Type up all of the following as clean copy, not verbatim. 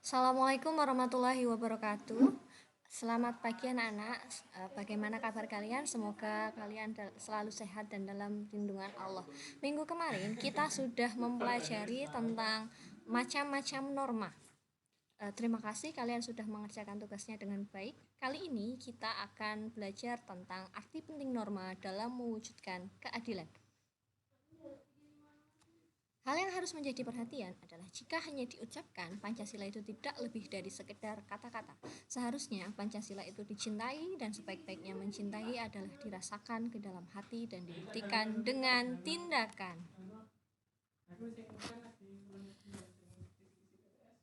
Assalamualaikum warahmatullahi wabarakatuh. Selamat pagi anak-anak. Bagaimana kabar kalian? Semoga kalian selalu sehat dan dalam lindungan Allah. Minggu kemarin kita sudah mempelajari tentang macam-macam norma. Terima kasih kalian sudah mengerjakan tugasnya dengan baik. Kali ini kita akan belajar tentang arti penting norma dalam mewujudkan keadilan. Hal yang harus menjadi perhatian adalah jika hanya diucapkan, Pancasila itu tidak lebih dari sekedar kata-kata. Seharusnya Pancasila itu dicintai, dan sebaik-baiknya mencintai adalah dirasakan ke dalam hati dan dibuktikan dengan tindakan.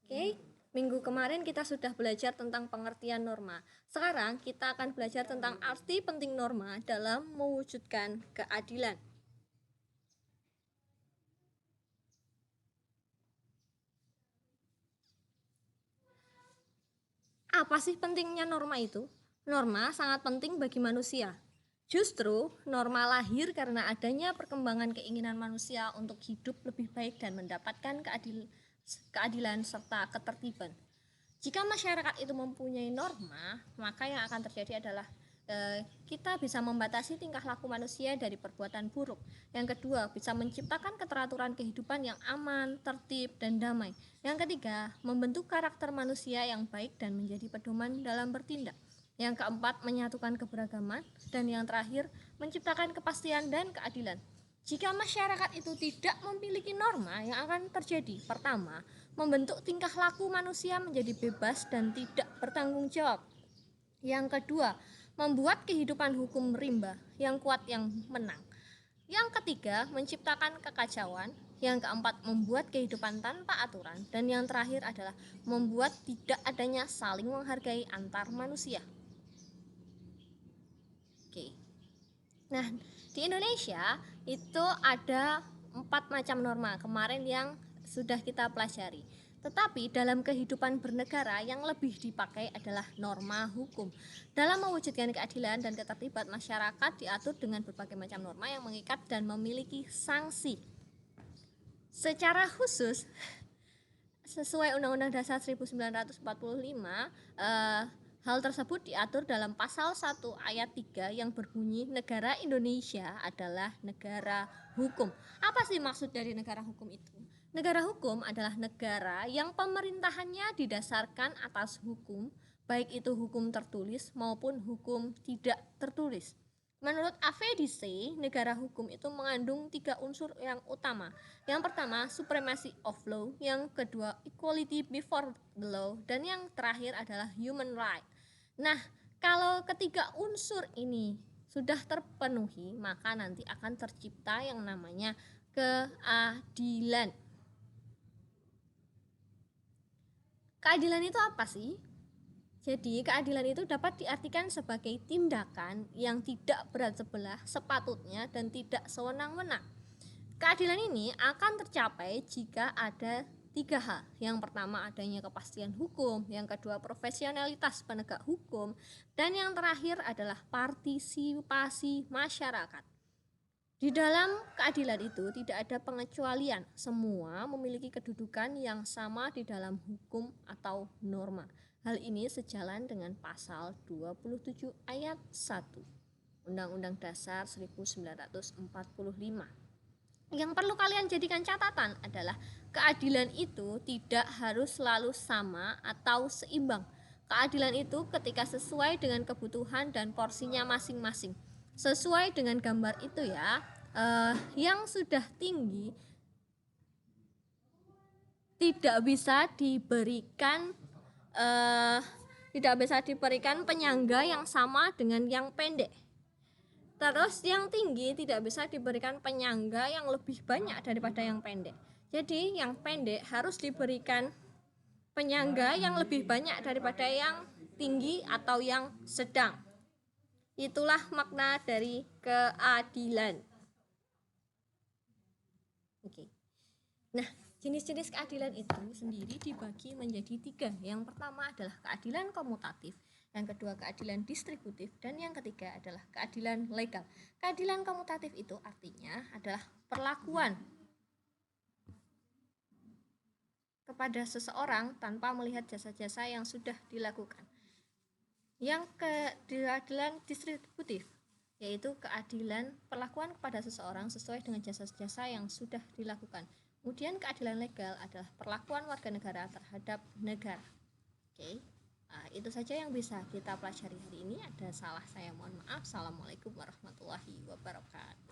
Oke, minggu kemarin kita sudah belajar tentang pengertian norma. Sekarang kita akan belajar tentang arti penting norma dalam mewujudkan keadilan. Apa sih pentingnya norma itu? Norma sangat penting bagi manusia. Justru, norma lahir karena adanya perkembangan keinginan manusia untuk hidup lebih baik dan mendapatkan keadilan serta ketertiban. Jika masyarakat itu mempunyai norma, maka yang akan terjadi adalah kita bisa membatasi tingkah laku manusia dari perbuatan buruk. Yang kedua, bisa menciptakan keteraturan kehidupan yang aman, tertib, dan damai. Yang ketiga, membentuk karakter manusia yang baik dan menjadi pedoman dalam bertindak. Yang keempat, menyatukan keberagaman. Dan yang terakhir, menciptakan kepastian dan keadilan. Jika masyarakat itu tidak memiliki norma, yang akan terjadi, pertama, membentuk tingkah laku manusia menjadi bebas dan tidak bertanggung jawab. Yang kedua, membuat kehidupan hukum rimba, yang kuat yang menang. Yang ketiga, menciptakan kekacauan. Yang keempat, membuat kehidupan tanpa aturan. Dan yang terakhir adalah membuat tidak adanya saling menghargai antar manusia. Oke. Nah, di Indonesia itu ada 4 macam norma kemarin yang sudah kita pelajari. Tetapi dalam kehidupan bernegara yang lebih dipakai adalah norma hukum. Dalam mewujudkan keadilan dan ketertiban masyarakat diatur dengan berbagai macam norma yang mengikat dan memiliki sanksi. Secara khusus, sesuai Undang-Undang Dasar 1945, hal tersebut diatur dalam pasal 1 ayat 3 yang berbunyi negara Indonesia adalah negara hukum. Apa sih maksud dari negara hukum itu? Negara hukum adalah negara yang pemerintahannya didasarkan atas hukum, baik itu hukum tertulis maupun hukum tidak tertulis. Menurut AVDC, negara hukum itu mengandung 3 unsur yang utama. Yang pertama, supremacy of law, yang kedua, equality before the law, dan yang terakhir adalah human right. Nah, kalau ketiga unsur ini sudah terpenuhi, maka nanti akan tercipta yang namanya keadilan. Keadilan itu apa sih? Jadi, keadilan itu dapat diartikan sebagai tindakan yang tidak berat sebelah sepatutnya dan tidak sewenang-wenang. Keadilan ini akan tercapai jika ada 3 hal. Yang pertama, adanya kepastian hukum. Yang kedua, profesionalitas penegak hukum. Dan yang terakhir adalah partisipasi masyarakat. Di dalam keadilan itu tidak ada pengecualian. Semua memiliki kedudukan yang sama di dalam hukum atau norma. Hal ini sejalan dengan pasal 27 ayat 1 Undang-Undang Dasar 1945. Yang perlu kalian jadikan catatan adalah keadilan itu tidak harus selalu sama atau seimbang. Keadilan itu ketika sesuai dengan kebutuhan dan porsinya masing-masing. Sesuai dengan gambar itu ya, yang sudah tinggi tidak bisa diberikan penyangga yang sama dengan yang pendek. Terus yang tinggi tidak bisa diberikan penyangga yang lebih banyak daripada yang pendek. Jadi yang pendek harus diberikan penyangga yang lebih banyak daripada yang tinggi atau yang sedang. Itulah makna dari keadilan. Oke. Nah, jenis-jenis keadilan itu sendiri dibagi menjadi 3. Yang pertama adalah keadilan komutatif, yang kedua keadilan distributif, dan yang ketiga adalah keadilan legal. Keadilan komutatif itu artinya adalah perlakuan kepada seseorang tanpa melihat jasa-jasa yang sudah dilakukan. Yang keadilan distributif, yaitu keadilan perlakuan kepada seseorang sesuai dengan jasa-jasa yang sudah dilakukan. Kemudian keadilan legal adalah perlakuan warga negara terhadap negara. Oke. Itu saja yang bisa kita pelajari hari ini. Ada salah saya mohon maaf. Assalamualaikum warahmatullahi wabarakatuh.